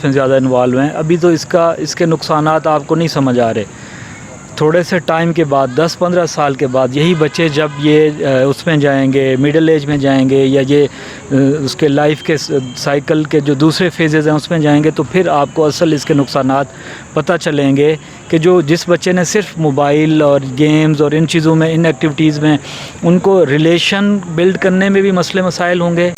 اس میں زیادہ انوالو ہیں. ابھی تو اس کے نقصانات آپ کو نہیں سمجھ آ رہے. تھوڑے سے ٹائم کے بعد 10-15 سال کے بعد یہی بچے جب یہ اس میں جائیں گے، میڈل ایج میں جائیں گے، یا یہ اس کے لائف کے سائیکل کے جو دوسرے فیزز ہیں اس میں جائیں گے، تو پھر آپ کو اصل اس کے نقصانات پتہ چلیں گے کہ جس بچے نے صرف موبائل اور گیمز اور ان چیزوں میں، ان ایکٹیویٹیز میں، ان کو ریلیشن بلڈ کرنے میں بھی مسئلے مسائل ہوں گے.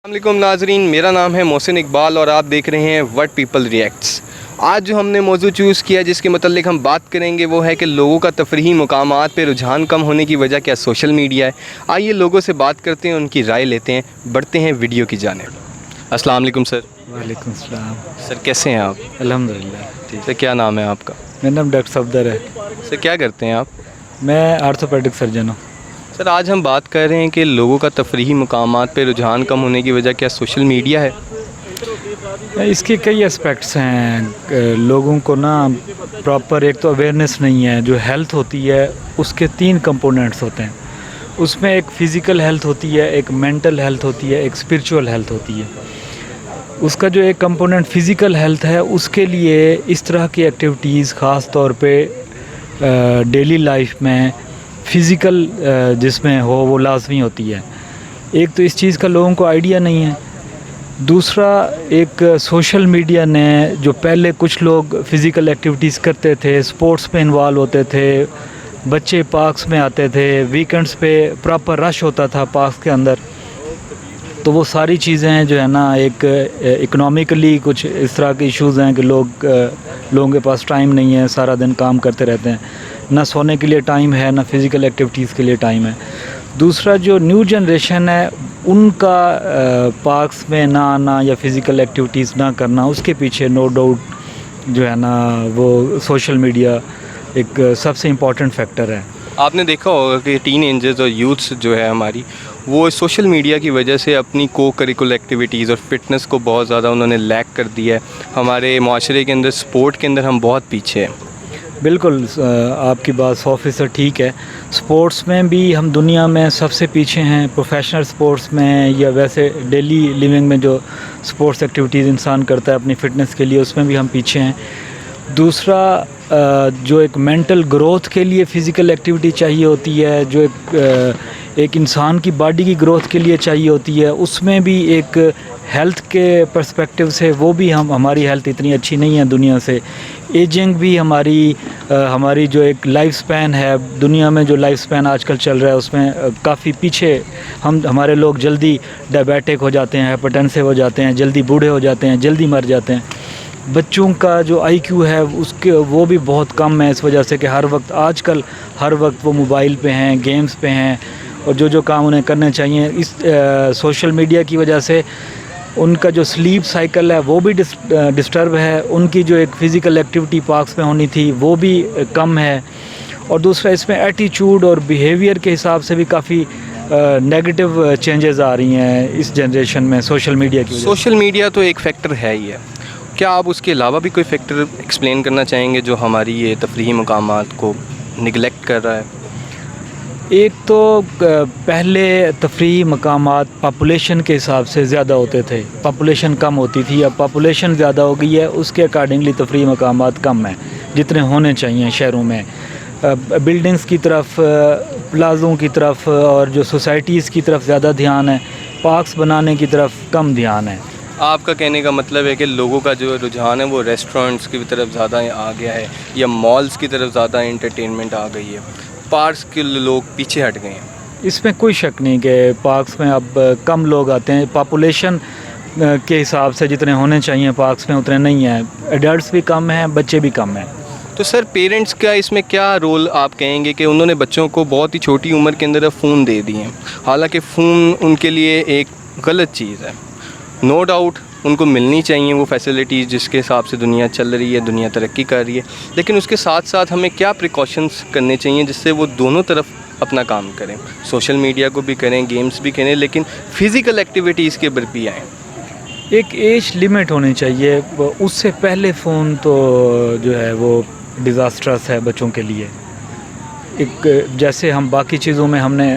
السلام علیکم ناظرین، میرا نام ہے محسن اقبال اور آپ دیکھ رہے ہیں وٹ پیپل ریئیکٹس. آج جو ہم نے موضوع چوز کیا جس کے متعلق ہم بات کریں گے وہ ہے کہ لوگوں کا تفریحی مقامات پہ رجحان کم ہونے کی وجہ کیا سوشل میڈیا ہے. آئیے لوگوں سے بات کرتے ہیں، ان کی رائے لیتے ہیں، بڑھتے ہیں ویڈیو کی جانب. السلام علیکم سر. وعلیکم السلام. سر کیسے ہیں آپ؟ الحمدللہ ٹھیک. سر کیا نام ہے آپ کا؟ میرا نام ڈاکٹر صفدر ہے. سر کیا کرتے ہیں آپ؟ میں آرتھوپیڈک سرجن ہوں. سر آج ہم بات کر رہے ہیں کہ لوگوں کا تفریحی مقامات پہ رجحان کم ہونے کی وجہ کیا سوشل میڈیا ہے؟ اس کے کئی اسپیکٹس ہیں. لوگوں کو نا پراپر ایک تو اویئرنیس نہیں ہے. جو ہیلتھ ہوتی ہے اس کے 3 کمپوننٹس ہوتے ہیں. اس میں ایک فزیکل ہیلتھ ہوتی ہے، ایک مینٹل ہیلتھ ہوتی ہے، ایک اسپرچول ہیلتھ ہوتی ہے. اس کا جو ایک کمپوننٹ فزیکل ہیلتھ ہے اس کے لیے اس طرح کی ایکٹیویٹیز خاص طور پہ ڈیلی لائف میں فزیکل جس میں ہو وہ لازمی ہوتی ہے. ایک تو اس چیز کا لوگوں کو آئیڈیا نہیں ہے. دوسرا ایک سوشل میڈیا نے جو پہلے کچھ لوگ فزیکل ایکٹیویٹیز کرتے تھے، سپورٹس میں انوالو ہوتے تھے، بچے پارکس میں آتے تھے، ویکنڈز پہ پراپر رش ہوتا تھا پارکس کے اندر، تو وہ ساری چیزیں جو ہے نا ایک اکنامکلی کچھ اس طرح کے ایشوز ہیں کہ لوگوں کے پاس ٹائم نہیں ہے، سارا دن کام کرتے رہتے ہیں، نہ سونے کے لیے ٹائم ہے، نہ فزیکل ایکٹیویٹیز کے لیے ٹائم ہے. دوسرا جو نیو جنریشن ہے ان کا پارکس میں نہ آنا یا فزیکل ایکٹیویٹیز نہ کرنا، اس کے پیچھے نو ڈاؤٹ جو ہے نا وہ سوشل میڈیا ایک سب سے امپورٹنٹ فیکٹر ہے. آپ نے دیکھا ہوگا کہ ٹین ایجرز اور یوتھس جو ہے ہماری، وہ سوشل میڈیا کی وجہ سے اپنی کو کریکولر ایکٹیویٹیز اور فٹنس کو بہت زیادہ انہوں نے لیک کر دیا ہے. ہمارے معاشرے کے اندر سپورٹ کے اندر ہم بہت پیچھے ہیں. بالکل آپ کی بات 100% ٹھیک ہے. سپورٹس میں بھی ہم دنیا میں سب سے پیچھے ہیں. پروفیشنل سپورٹس میں یا ویسے ڈیلی لیونگ میں جو سپورٹس ایکٹیویٹیز انسان کرتا ہے اپنی فٹنس کے لیے، اس میں بھی ہم پیچھے ہیں. دوسرا جو ایک مینٹل گروتھ کے لیے فزیکل ایکٹیویٹی چاہیے ہوتی ہے، جو ایک انسان کی باڈی کی گروتھ کے لیے چاہیے ہوتی ہے، اس میں بھی ایک ہیلتھ کے پرسپیکٹیو سے وہ بھی ہماری ہیلتھ اتنی اچھی نہیں ہے دنیا سے. ایجنگ بھی ہماری جو ایک لائف سپین ہے دنیا میں، جو لائف سپین آج کل چل رہا ہے اس میں کافی پیچھے ہمارے لوگ جلدی ڈائبیٹک ہو جاتے ہیں، ہائپرٹینسو ہو جاتے ہیں، جلدی بوڑھے ہو جاتے ہیں، جلدی مر جاتے ہیں. بچوں کا جو آئی کیو ہے وہ بھی بہت کم ہے، اس وجہ سے کہ آج کل ہر وقت وہ موبائل پہ ہیں، گیمز پہ ہیں، اور جو کام انہیں کرنے چاہیے اس سوشل میڈیا کی وجہ سے ان کا جو سلیپ سائیکل ہے وہ بھی ڈسٹرب ہے. ان کی جو ایک فزیکل ایکٹیویٹی پارکس میں ہونی تھی وہ بھی کم ہے. اور دوسرا اس میں ایٹیچیوڈ اور بیہیویئر کے حساب سے بھی کافی نیگیٹو چینجز آ رہی ہیں اس جنریشن میں سوشل میڈیا کی وجہ سے. سوشل میڈیا تو ایک فیکٹر ہے ہی ہے. کیا آپ اس کے علاوہ بھی کوئی فیکٹر ایکسپلین کرنا چاہیں گے جو ہماری یہ تفریحی مقامات کو نگلیکٹ کر رہا ہے؟ ایک تو پہلے تفریحی مقامات پاپولیشن کے حساب سے زیادہ ہوتے تھے، پاپولیشن کم ہوتی تھی. اب پاپولیشن زیادہ ہو گئی ہے، اس کے اکارڈنگلی تفریحی مقامات کم ہیں جتنے ہونے چاہیے شہروں میں. بلڈنگز کی طرف، پلازوں کی طرف اور جو سوسائٹیز کی طرف زیادہ دھیان ہے، پارکس بنانے کی طرف کم دھیان ہے. آپ کا کہنے کا مطلب ہے کہ لوگوں کا جو رجحان ہے وہ ریسٹورنٹس کی طرف زیادہ آ گیا ہے، یا مالز کی طرف زیادہ انٹرٹینمنٹ آ گئی ہے، پارکس کے لوگ پیچھے ہٹ گئے ہیں. اس میں کوئی شک نہیں کہ پارکس میں اب کم لوگ آتے ہیں. پاپولیشن کے حساب سے جتنے ہونے چاہیے پارکس میں اتنے نہیں ہیں. ایڈلٹس بھی کم ہیں، بچے بھی کم ہیں. تو سر پیرنٹس کا اس میں کیا رول آپ کہیں گے کہ انہوں نے بچوں کو بہت ہی چھوٹی عمر کے اندر فون دے دیے ہیں، حالانکہ فون ان کے لیے ایک غلط چیز ہے. نو ڈاؤٹ ان کو ملنی چاہیے وہ فیسلٹیز جس کے حساب سے دنیا چل رہی ہے، دنیا ترقی کر رہی ہے، لیکن اس کے ساتھ ساتھ ہمیں کیا پریکاشنس کرنے چاہیے جس سے وہ دونوں طرف اپنا کام کریں، سوشل میڈیا کو بھی کریں، گیمز بھی کریں، لیکن فزیکل ایکٹیویٹیز کے اوپر بھی آئیں. ایک ایج لمٹ ہونی چاہیے. اس سے پہلے فون تو جو ہے وہ ڈیزاسٹرس ہے بچوں کے لیے. ایک جیسے ہم باقی چیزوں میں ہم نے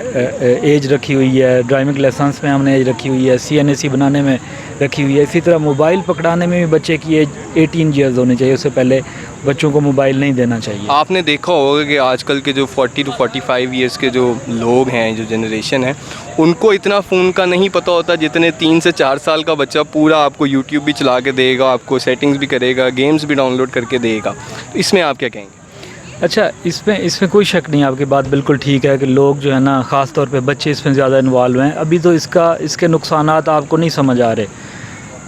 ایج رکھی ہوئی ہے، ڈرائیونگ لائسنس میں ہم نے ایج رکھی ہوئی ہے، CNSE بنانے میں رکھی ہوئی ہے، اسی طرح موبائل پکڑانے میں بھی بچے کی ایج 18 ایئرز ہونی چاہیے، اس سے پہلے بچوں کو موبائل نہیں دینا چاہیے۔ آپ نے دیکھا ہوگا کہ آج کل کے جو 40 to 45 ایئرس کے جو لوگ ہیں، جو جنریشن ہے، ان کو اتنا فون کا نہیں پتہ ہوتا جتنے 3 سے 4 سال کا بچہ پورا آپ کو یوٹیوب بھی چلا کے دے گا، آپ کو سیٹنگز بھی کرے گا، گیمز بھی ڈاؤن لوڈ کر کے دے گا۔ اس میں آپ کیا کہیں گے؟ اچھا، اس میں کوئی شک نہیں، آپ کی بات بالکل ٹھیک ہے کہ لوگ جو ہے نا، خاص طور پہ بچے اس میں زیادہ انوالو ہیں۔ ابھی تو اس کے نقصانات آپ کو نہیں سمجھ آ رہے،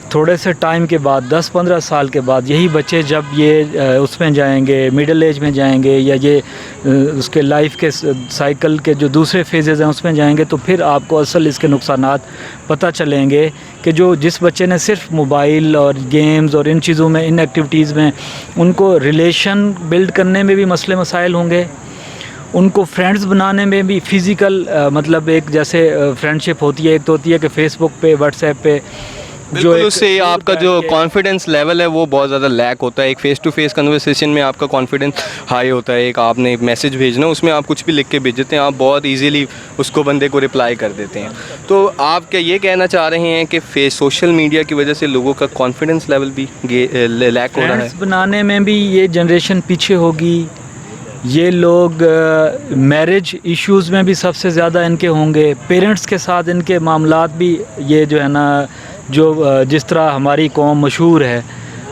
تھوڑے سے ٹائم کے بعد 10-15 سال کے بعد یہی بچے جب یہ اس میں جائیں گے، مڈل ایج میں جائیں گے، یا یہ اس کے لائف کے سائیکل کے جو دوسرے فیزز ہیں اس میں جائیں گے، تو پھر آپ کو اصل اس کے نقصانات پتہ چلیں گے کہ جس بچے نے صرف موبائل اور گیمز اور ان چیزوں میں، ان ایکٹیویٹیز میں، ان کو ریلیشن بلڈ کرنے میں بھی مسئلے مسائل ہوں گے، ان کو فرینڈز بنانے میں بھی فزیکل مطلب ایک جیسے فرینڈ شپ ہوتی ہے، ایک تو ہوتی ہے کہ فیس بک پہ، واٹس ایپ پہ بالکل، اس سے آپ کا جو کانفیڈنس لیول ہے وہ بہت زیادہ لیک ہوتا ہے۔ ایک فیس ٹو فیس کنورسیشن میں آپ کا کانفیڈنس ہائی ہوتا ہے، ایک آپ نے ایک میسج بھیجنا، اس میں آپ کچھ بھی لکھ کے بھیج دیتے ہیں، آپ بہت ایزیلی اس کو بندے کو رپلائی کر دیتے ہیں۔ تو آپ کیا یہ کہنا چاہ رہے ہیں کہ سوشل میڈیا کی وجہ سے لوگوں کا کانفیڈنس لیول بھی لیک ہو رہا ہے؟ فرینڈز بنانے میں بھی یہ جنریشن پیچھے ہوگی، یہ لوگ میرج ایشوز میں بھی سب سے زیادہ ان کے ہوں گے، پیرنٹس کے ساتھ ان کے معاملات بھی، یہ جو ہے نا، جو جس طرح ہماری قوم مشہور ہے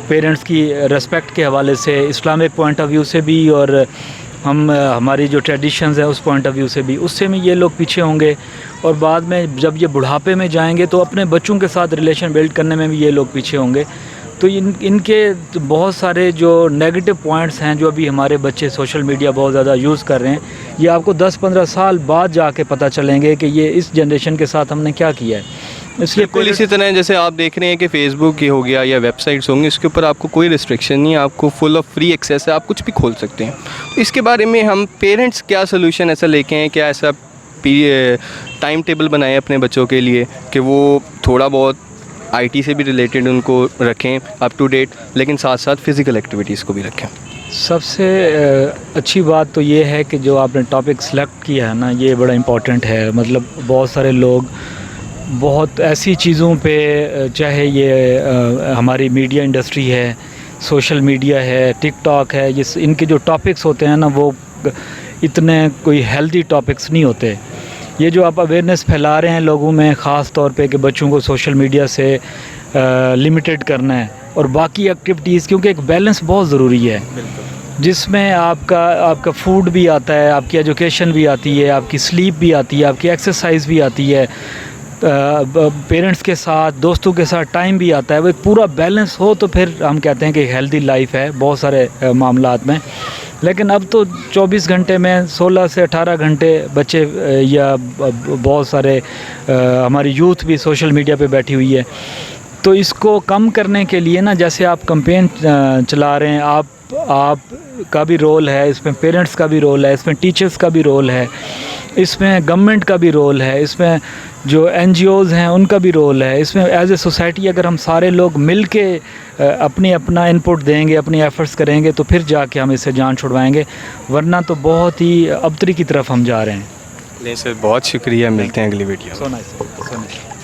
پیرنٹس کی ریسپیکٹ کے حوالے سے، اسلامک پوائنٹ آف ویو سے بھی، اور ہماری جو ٹریڈیشنز ہیں اس پوائنٹ آف ویو سے بھی، اس سے بھی یہ لوگ پیچھے ہوں گے، اور بعد میں جب یہ بڑھاپے میں جائیں گے تو اپنے بچوں کے ساتھ ریلیشن بلڈ کرنے میں بھی یہ لوگ پیچھے ہوں گے۔ تو ان کے بہت سارے جو نیگیٹو پوائنٹس ہیں، جو ابھی ہمارے بچے سوشل میڈیا بہت زیادہ یوز کر رہے ہیں، یہ آپ کو 10-15 سال بعد جا کے پتہ چلیں گے کہ یہ اس جنریشن کے ساتھ ہم نے کیا کیا ہے۔ اس لیے بالکل اسی طرح جیسے آپ دیکھ رہے ہیں کہ فیس بک کی ہو گیا یا ویب سائٹس ہوں گے، اس کے اوپر آپ کو کوئی ریسٹرکشن نہیں ہے، آپ کو فل آف فری ایکسیس ہے، آپ کچھ بھی کھول سکتے ہیں۔ اس کے بارے میں ہم پیرنٹس کیا سلوشن ایسا لے کے ہیں، کیا ایسا ٹائم ٹیبل بنائیں اپنے بچوں کے لیے کہ وہ تھوڑا بہت IT سے بھی ریلیٹڈ ان کو رکھیں اپ ٹو ڈیٹ، لیکن ساتھ ساتھ فزیکل ایکٹیویٹیز کو بھی رکھیں؟ سب سے اچھی بات تو یہ ہے کہ جو آپ نے ٹاپک سلیکٹ کیا ہے نا، یہ بڑا امپورٹنٹ ہے۔ مطلب بہت سارے لوگ بہت ایسی چیزوں پہ، چاہے یہ ہماری میڈیا انڈسٹری ہے، سوشل میڈیا ہے، ٹک ٹاک ہے، ان کے جو ٹاپکس ہوتے ہیں نا، وہ اتنے کوئی ہیلدی ٹاپکس نہیں ہوتے۔ یہ جو آپ اویئرنیس پھیلا رہے ہیں لوگوں میں، خاص طور پہ کہ بچوں کو سوشل میڈیا سے لمیٹڈ کرنا ہے، اور باقی ایکٹیویٹیز، کیونکہ ایک بیلنس بہت ضروری ہے، جس میں آپ کا فوڈ بھی آتا ہے، آپ کی ایجوکیشن بھی آتی ہے، آپ کی سلیپ بھی آتی ہے، آپ کی ایکسرسائز بھی آتی ہے، پیرنٹس کے ساتھ، دوستوں کے ساتھ ٹائم بھی آتا ہے۔ وہ ایک پورا بیلنس ہو تو پھر ہم کہتے ہیں کہ ہیلدی لائف ہے بہت سارے معاملات میں۔ لیکن اب تو 24 گھنٹے میں 16 سے 18 گھنٹے بچے یا بہت سارے ہماری یوتھ بھی سوشل میڈیا پہ بیٹھی ہوئی ہے۔ تو اس کو کم کرنے کے لیے نا، جیسے آپ کمپین چلا رہے ہیں، آپ کا بھی رول ہے اس میں، پیرنٹس کا بھی رول ہے اس میں، ٹیچرز کا بھی رول ہے اس میں، گورنمنٹ کا بھی رول ہے اس میں، جو NGOز ہیں ان کا بھی رول ہے اس میں۔ ایز اے سوسائٹی اگر ہم سارے لوگ مل کے اپنا انپٹ دیں گے، اپنی ایفرٹس کریں گے، تو پھر جا کے ہم اس سے جان چھڑوائیں گے، ورنہ تو بہت ہی ابتری کی طرف ہم جا رہے ہیں۔ نہیں سر، بہت شکریہ، ملتے ہیں اگلی ویڈیو میں۔ So nice.